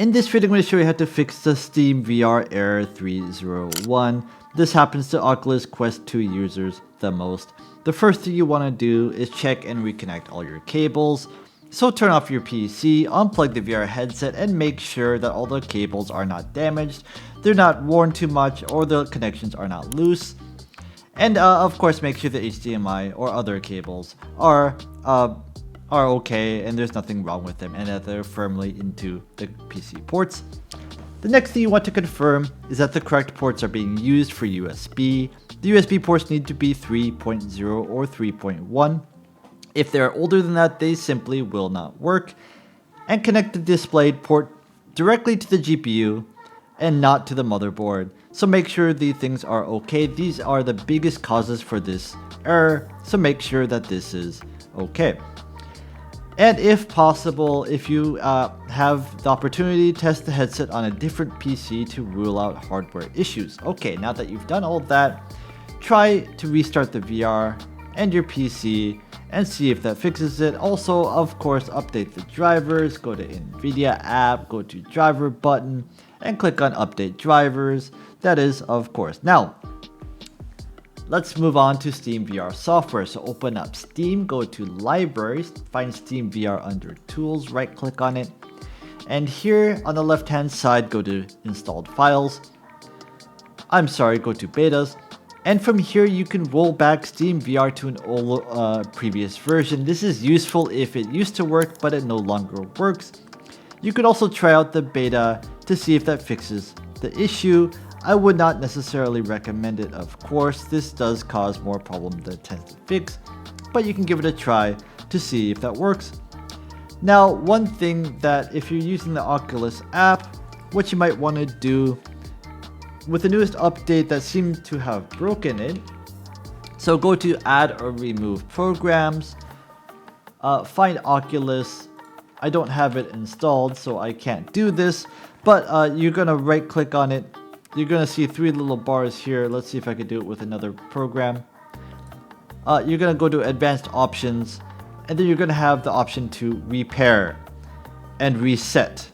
In this video, I'm going to show you how to fix the SteamVR Error 301. This happens to Oculus Quest 2 users the most. The first thing you want to do is check and reconnect all your cables. So turn off your PC, unplug the VR headset, and make sure that all the cables are not damaged, they're not worn too much, or the connections are not loose. And of course, make sure the HDMI or other cables are okay and there's nothing wrong with them and that they're firmly into the PC ports. The next thing you want to confirm is that the correct ports are being used for USB. The USB ports need to be 3.0 or 3.1. If they're older than that, they simply will not work. And connect the displayed port directly to the GPU and not to the motherboard. So make sure these things are okay. These are the biggest causes for this error, so make sure that this is okay. And if possible, if you have the opportunity, test the headset on a different PC to rule out hardware issues. Okay, now that you've done all that, try to restart the VR and your PC and see if that fixes it. Also, of course, update the drivers. Go to NVIDIA app, go to driver button, and click on update drivers. That is, of course. Now, let's move on to SteamVR software. So open up Steam, go to Libraries, find SteamVR under Tools, right click on it. And here on the left hand side, go to Installed Files. Go to Betas. And from here, you can roll back SteamVR to an old previous version. This is useful if it used to work, but it no longer works. You could also try out the beta to see if that fixes the issue. I would not necessarily recommend it, of course. This does cause more problem than it tends to fix, but you can give it a try to see if that works. Now, one thing that if you're using the Oculus app, what you might want to do with the newest update that seems to have broken it, so go to add or remove programs, find Oculus. I don't have it installed, so I can't do this, but you're gonna right click on it. You're gonna see three little bars here. Let's see if I can do it with another program. You're gonna go to advanced options, and then you're gonna have the option to repair and reset.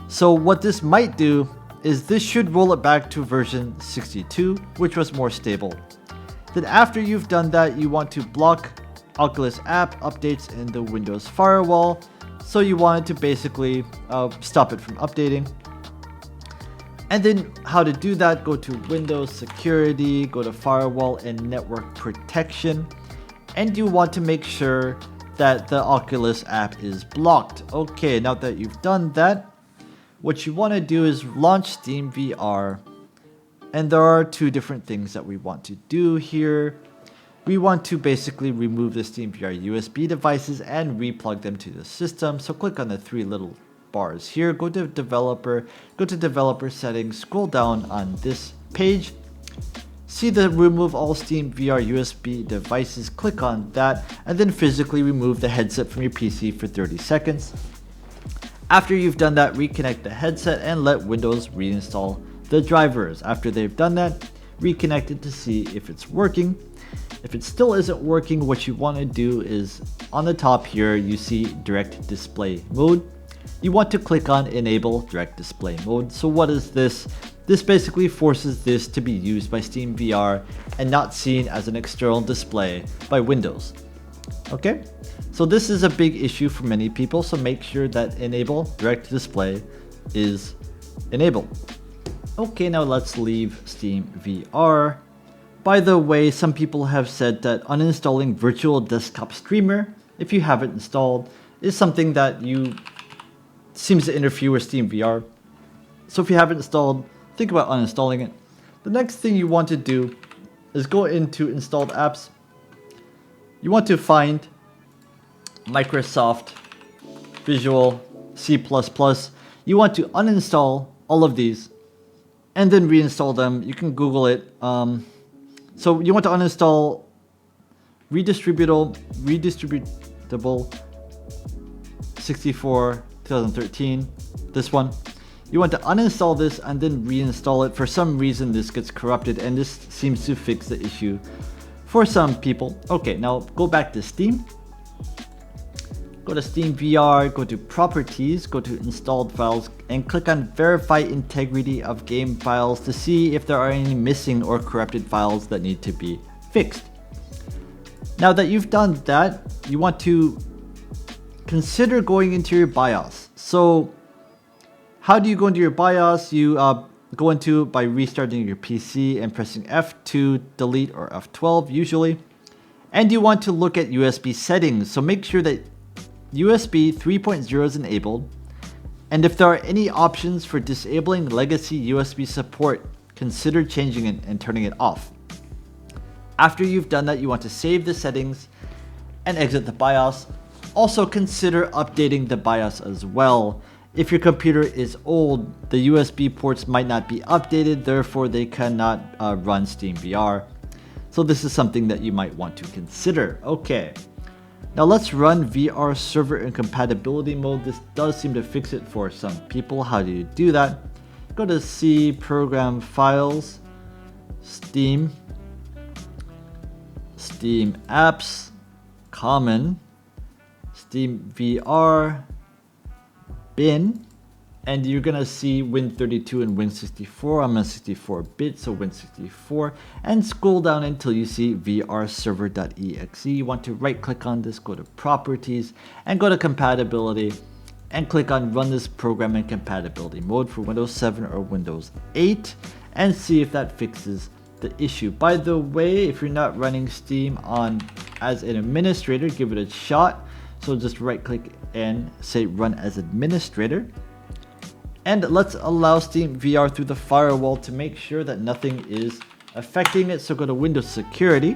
So what this might do is this should roll it back to version 62, which was more stable. Then after you've done that, you want to block Oculus app updates in the Windows Firewall. So you want it to basically stop it from updating. And then how to do that, go to Windows Security, go to Firewall and Network Protection. And you want to make sure that the Oculus app is blocked. Okay, now that you've done that, what you want to do is launch SteamVR. And there are two different things that we want to do here. We want to basically remove the SteamVR USB devices and replug them to the system. So click on the three little bars here, go to developer, go to developer settings, scroll down on this page, see the remove all SteamVR USB devices, click on that, and then physically remove the headset from your PC for 30 seconds. After you've done that, reconnect the headset and let Windows reinstall the drivers. After they've done that, reconnect it to see if it's working. If it still isn't working, what you want to do is on the top here, you see direct display mode. You want to click on enable direct display mode. So what is this? This basically forces this to be used by SteamVR and not seen as an external display by Windows. Okay, so this is a big issue for many people, so make sure that enable direct display is enabled. Okay, now let's leave SteamVR. By the way, some people have said that uninstalling Virtual Desktop Streamer, if you have it installed, is something that seems to interfere with SteamVR. So if you have it installed, think about uninstalling it. The next thing you want to do is go into installed apps. You want to find Microsoft Visual C++. You want to uninstall all of these and then reinstall them. You can Google it. So you want to uninstall redistributable 64 2013, this one. You want to uninstall this and then reinstall it. For some reason this gets corrupted and this seems to fix the issue for some people. Okay, now go back to Steam. Go to SteamVR, go to Properties, go to Installed Files, and click on Verify Integrity of Game Files to see if there are any missing or corrupted files that need to be fixed. Now that you've done that, you want to consider going into your BIOS. So how do you go into your BIOS? You go into it by restarting your PC and pressing F2 delete or F12 usually. And you want to look at USB settings. So make sure that USB 3.0 is enabled. And if there are any options for disabling legacy USB support, consider changing it and turning it off. After you've done that, you want to save the settings and exit the BIOS. Also consider updating the BIOS as well. If your computer is old, the USB ports might not be updated, therefore they cannot run SteamVR. So this is something that you might want to consider. Okay, now let's run VR server in compatibility mode. This does seem to fix it for some people. How do you do that? Go to C, Program Files, Steam, Steam Apps, Common, SteamVR, Bin, and you're gonna see Win32 and Win64. I'm on 64-bit, so Win64, and scroll down until you see vrserver.exe. You want to right click on this, go to Properties, and go to Compatibility, and click on Run this program in compatibility mode for Windows 7 or Windows 8, and see if that fixes the issue. By the way, if you're not running Steam on as an administrator, give it a shot. So just right click and say run as administrator. And let's allow SteamVR through the firewall to make sure that nothing is affecting it. So go to Windows Security.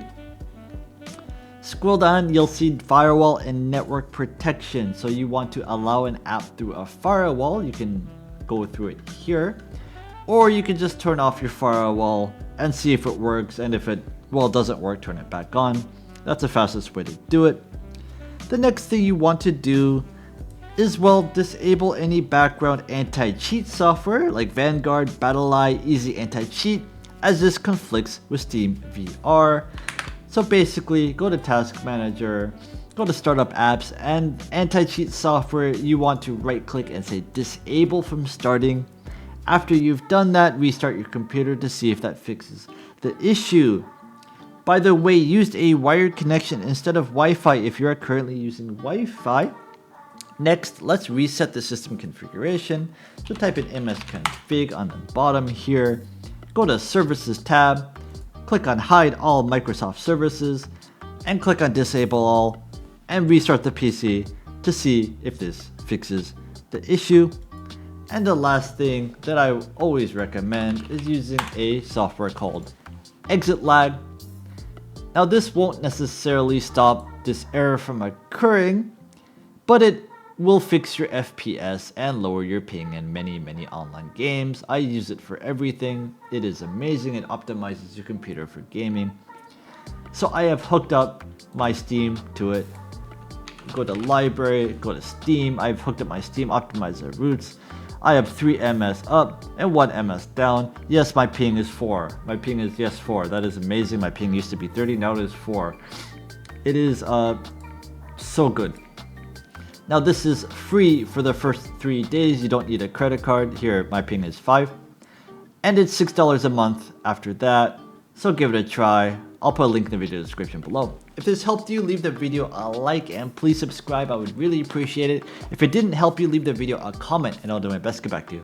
Scroll down, you'll see Firewall and Network Protection. So you want to allow an app through a firewall. You can go through it here. Or you can just turn off your firewall and see if it works. And if it, doesn't work, turn it back on. That's the fastest way to do it. The next thing you want to do is, disable any background anti-cheat software like Vanguard, BattleEye, Easy Anti-Cheat, as this conflicts with SteamVR. So basically, go to Task Manager, go to Startup Apps, and anti-cheat software, you want to right click and say disable from starting. After you've done that, restart your computer to see if that fixes the issue. By the way, use a wired connection instead of Wi-Fi if you are currently using Wi-Fi. Next, let's reset the system configuration. So type in msconfig on the bottom here. Go to Services tab, click on Hide All Microsoft Services, and click on Disable All, and restart the PC to see if this fixes the issue. And the last thing that I always recommend is using a software called Exit Lag. Now this won't necessarily stop this error from occurring, but it will fix your FPS and lower your ping in many online games. I use it for everything. It is amazing. It optimizes your computer for gaming. So I have hooked up my Steam to it. Go to Library, go to Steam. I've hooked up my Steam Optimizer roots. I have 3 ms up and 1 ms down. Yes, my ping is 4. My ping is 4. That is amazing. My ping used to be 30, now it is 4. It is so good. Now this is free for the first 3 days. You don't need a credit card. Here, my ping is 5. And it's $6 a month after that. So give it a try. I'll put a link in the video description below. If this helped you, leave the video a like and please subscribe. I would really appreciate it. If it didn't help you, leave the video a comment and I'll do my best to get back to you.